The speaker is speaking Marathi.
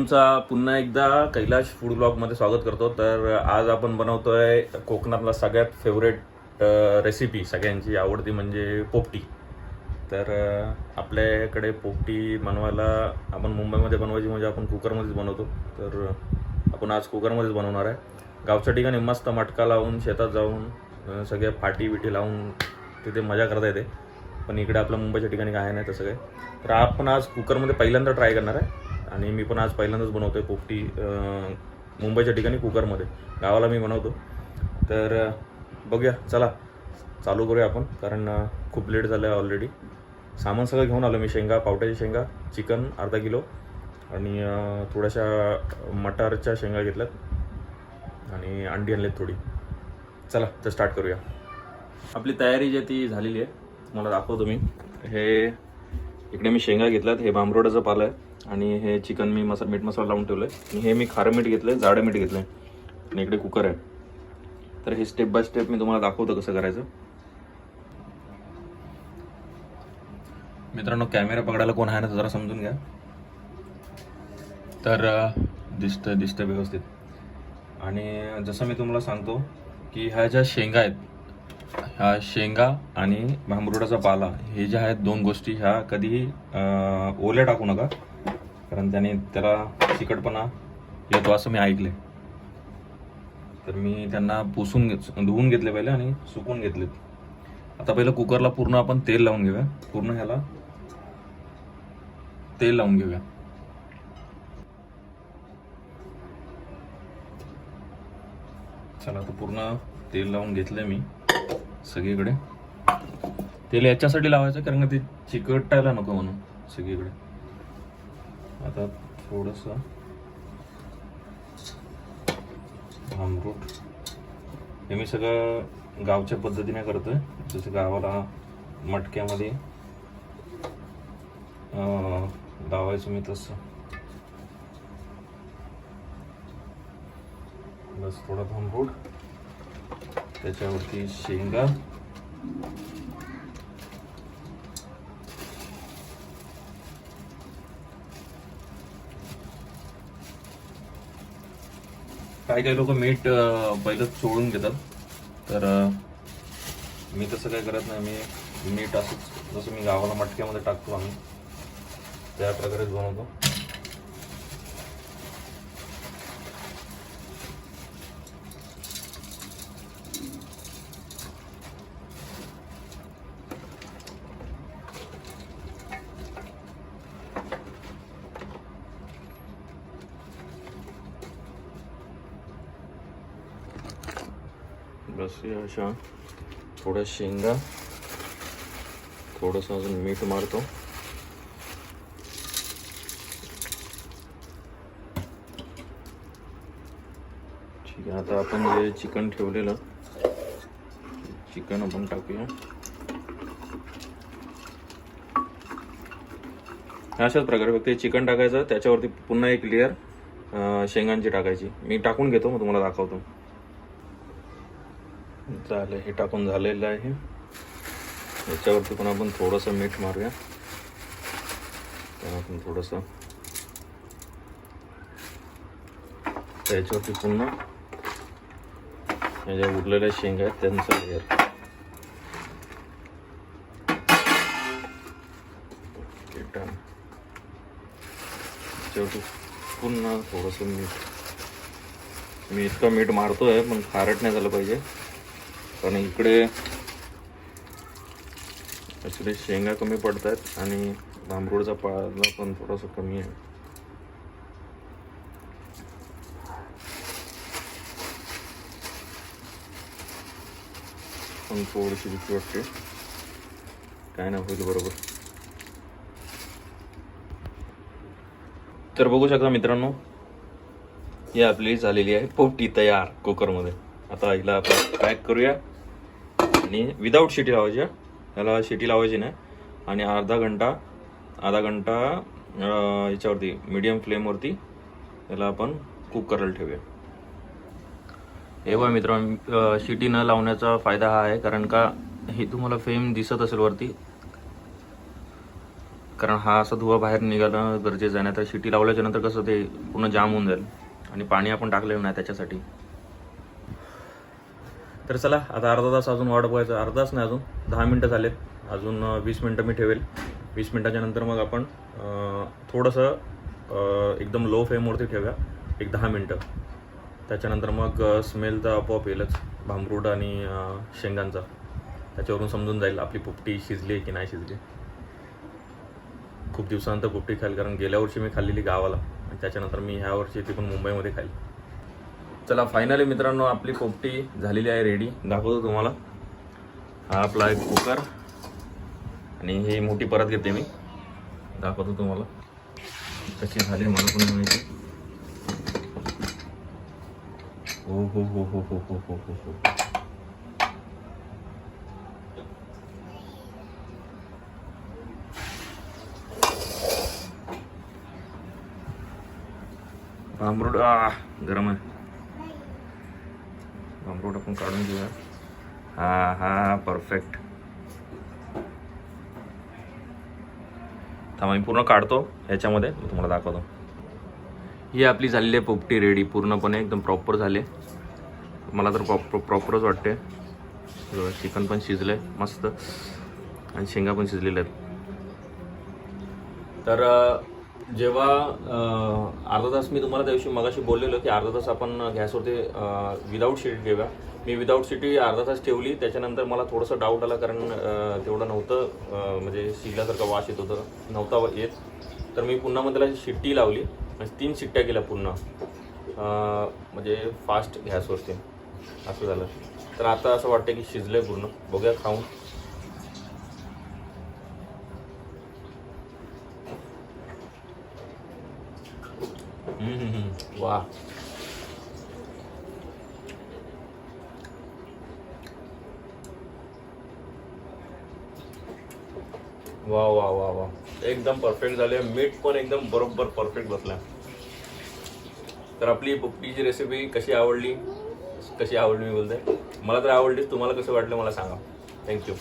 तुमचा पुन्हा एकदा कैलाश फूड ब्लॉगमध्ये स्वागत करतो. तर आज आपण बनवतोय कोकणातला सगळ्यात फेवरेट रेसिपी, सगळ्यांची आवडती म्हणजे पोपटी. तर आपल्याकडे पोपटी बनवायला आपण मुंबईमध्ये बनवायची म्हणजे आपण कुकरमध्येच बनवतो. तर आपण आज कुकरमध्येच बनवणार आहे. गावच्या ठिकाणी मस्त मटका लावून शेतात जाऊन सगळे फाटी बिटी लावून तिथे मजा करता येते. पण इकडे आपल्या मुंबईच्या ठिकाणी काय नाही तसं काय. तर आपण आज कुकरमध्ये पहिल्यांदा ट्राय करणार आहे आणि मी पण आज पहिल्यांदाच बनवतो आहे पोपटी मुंबईच्या ठिकाणी कुकरमध्ये. गावाला मी बनवतो. तर बघूया, चला चालू करूया आपण, कारण खूप लेट झालं आहे ऑलरेडी. सामान सगळं घेऊन आलो मी. शेंगा, पावट्याची शेंगा, चिकन अर्धा किलो आणि थोड्याशा मटारच्या शेंगा घेतल्यात आणि अंडी आणलीत थोडी. चला तर स्टार्ट करूया. आपली तयारी जी ती झालेली आहे, तुम्हाला दाखवतो मी. हे इकडे मी शेंगा घेतल्यात, हे बांबरोडाचं पालं आहे आणि हे चिकन मी मीठ मसाला लावून ठेवलं आहे आणि हे मी खारं मीठ घेतलं आहे, जाडं मीठ घेतलं आहे आणि इकडे कुकर आहे. तर हे स्टेप बाय स्टेप मी तुम्हाला दाखवतो कसं करायचं. मित्रांनो, कॅमेरा पकडायला कोण आहे ना जरा समजून घ्या. तर दिसतं व्यवस्थित. आणि जसं मी तुम्हाला सांगतो की ह्या ज्या शेंगा आहेत, ह्या शेंगा आणि भांबरुडाचा पाला, हे जे आहेत दोन गोष्टी, ह्या कधीही ओल्या टाकू नका, कारण त्याला चिकटपणा येतो असं मी ऐकले. तर मी त्यांना धुवून घेतले पहिले आणि सुकून घेतलेत. आता पहिलं कुकरला पूर्ण आपण तेल लावून घेऊया. पूर्ण ह्याला तेल लावून घेऊया. चला, तर पूर्ण तेल लावून घेतलंय मी सगळीकडे. तेल याच्यासाठी लावायचं कारण ते चिकटायला नको म्हणून सगळीकडे. आता थोडंसं भांबरूट, हे मी सगळं गावच्या पद्धतीने करतोय, जसं गावाला मटक्यामध्ये लावायचं मी तसं. बस थोडा भांबरूट, त्याच्यावरती शेंगा, काही लोक मीठ पहिलं चोळून घेतात. तर मी तसं काही करत नाही. मी मीठ असंच जसं मी गावाला मटक्यामध्ये टाकतो आम्ही, त्या प्रकारेच बनवतो. बस अशा थोड्या शेंगा, थोडंसं अजून मीठ मारतो. ठीक आहे. आता आपण जे चिकन ठेवलेलं चिकन आपण टाकूया. अशाच प्रकारे फक्त चिकन टाकायचं, त्याच्यावरती पुन्हा एक लेअर शेंगांची टाकायची. मी टाकून घेतो, मग तुम्हाला दाखवतो. झालं, हे टाकून झालेलं आहे. याच्यावरती पण आपण थोडंसं मीठ मारूया. आपण थोडंसं त्याच्यावरती पुन्हा या ज्या उरलेल्या शेंगा आहेत त्यांचा लेअर. त्याच्यावरती पुन्हा थोडंसं मीठ. मी इतकं मीठ मारतोय पण खारट नाही झालं पाहिजे, कारण इकडे ॲक्च्युली शेंगा कमी पडत आहेत आणि भांबरूडचा पाला पण थोडासा कमी आहे. पण थोडीशी भीती वाटते, काय नाही होईल बरोबर. तर बघू शकता मित्रांनो, ही आपली झालेली आहे पोपटी तयार कुकरमध्ये. आता हिला आपण पॅक करूया आणि विदाऊट शिटी लावायची. ह्याला शिटी लावायची नाही. आणि अर्धा घंटा याच्यावरती मीडियम फ्लेमवरती याला आपण कुक करायला ठेवूया. हे बघा मित्रांनो, शिटी न लावण्याचा फायदा हा आहे, कारण का हे तुम्हाला फ्लेम दिसत असेल वरती, कारण हा असा धुवा बाहेर निघाला गरजेचं आहे, नाही तर शिटी लावल्याच्या नंतर कसं ते पूर्ण जाम होऊन जाईल आणि पाणी आपण टाकलेलं नाही त्याच्यासाठी. तर चला आता अर्धा तास अजून वाट बघायचं, अर्धा तास नाही अजून 10 मिनटं झालेत, अजून 20 मिनटं मी ठेवेल. 20 मिनटाच्या नंतर मग आपण थोडंसं एकदम लो फ्लेमवरती ठेवूया एक 10 मिनटं. त्याच्यानंतर मग स्मेल तर आपोआप येईलच भांबरूड आणि शेंगांचा, त्याच्यावरून समजून जाईल आपली पोपटी शिजली की नाही शिजली. खूप दिवसानंतर पोपटी खाईल, कारण गेल्या वर्षी मी खाल्लेली गावाला आणि त्याच्यानंतर मी ह्या वर्षी ती पण मुंबईमध्ये खाईल. चला फायनली मित्रांनो आपली पोपटी झालेली आहे रेडी. दाखवतो तुम्हाला. हा आपला एक कुकर आणि ही मोठी परत घेते मी, दाखवतो तुम्हाला कशी झाली मला पण माहिती. हो हो हो हो हो हो हो हो हो. भांबरूड गरम आहे. भांबरूड आपण काढून घेऊया. हा हा परफेक्ट. थांबा मी पूर्ण काढतो ह्याच्यामध्ये, तुम्हाला दाखवतो. ही आपली झालेली आहे पोपटी रेडी, पूर्णपणे एकदम प्रॉपर झाले. मला तर प्रॉपरच वाटते. चिकन पण शिजलं आहे मस्त आणि शेंगा पण शिजलेल्या आहेत. तर जेव्हा अर्धा तास मी तुम्हाला त्या दिवशी मगाशी बोललेलो की अर्धा तास आपण गॅसवरती विदाऊट शिटी ठेवूया. मी विदाऊट शिटी अर्धा तास ठेवली. त्याच्यानंतर मला थोडंसं डाऊट आला, कारण तेवढं नव्हतं म्हणजे शिजल्यासारखा वास येत होतं, नव्हता येत. तर मी पुन्हा मग त्याला शिट्टी लावली आणि 3 शिट्ट्या केल्या पुन्हा, म्हणजे फास्ट गॅसवरती. असं झालं. तर आता असं वाटतं की शिजलं आहे पूर्ण. बघूया खाऊन. वा वा वा वा वा, एकदम परफेक्ट झाले. मीठ पण एकदम बरोबर परफेक्ट बसला. तर आपली पोपटीची रेसिपी कशी आवडली मी बोलते. मला तर आवडली. तुम्हाला कसं वाटलं मला सांगा. थँक्यू.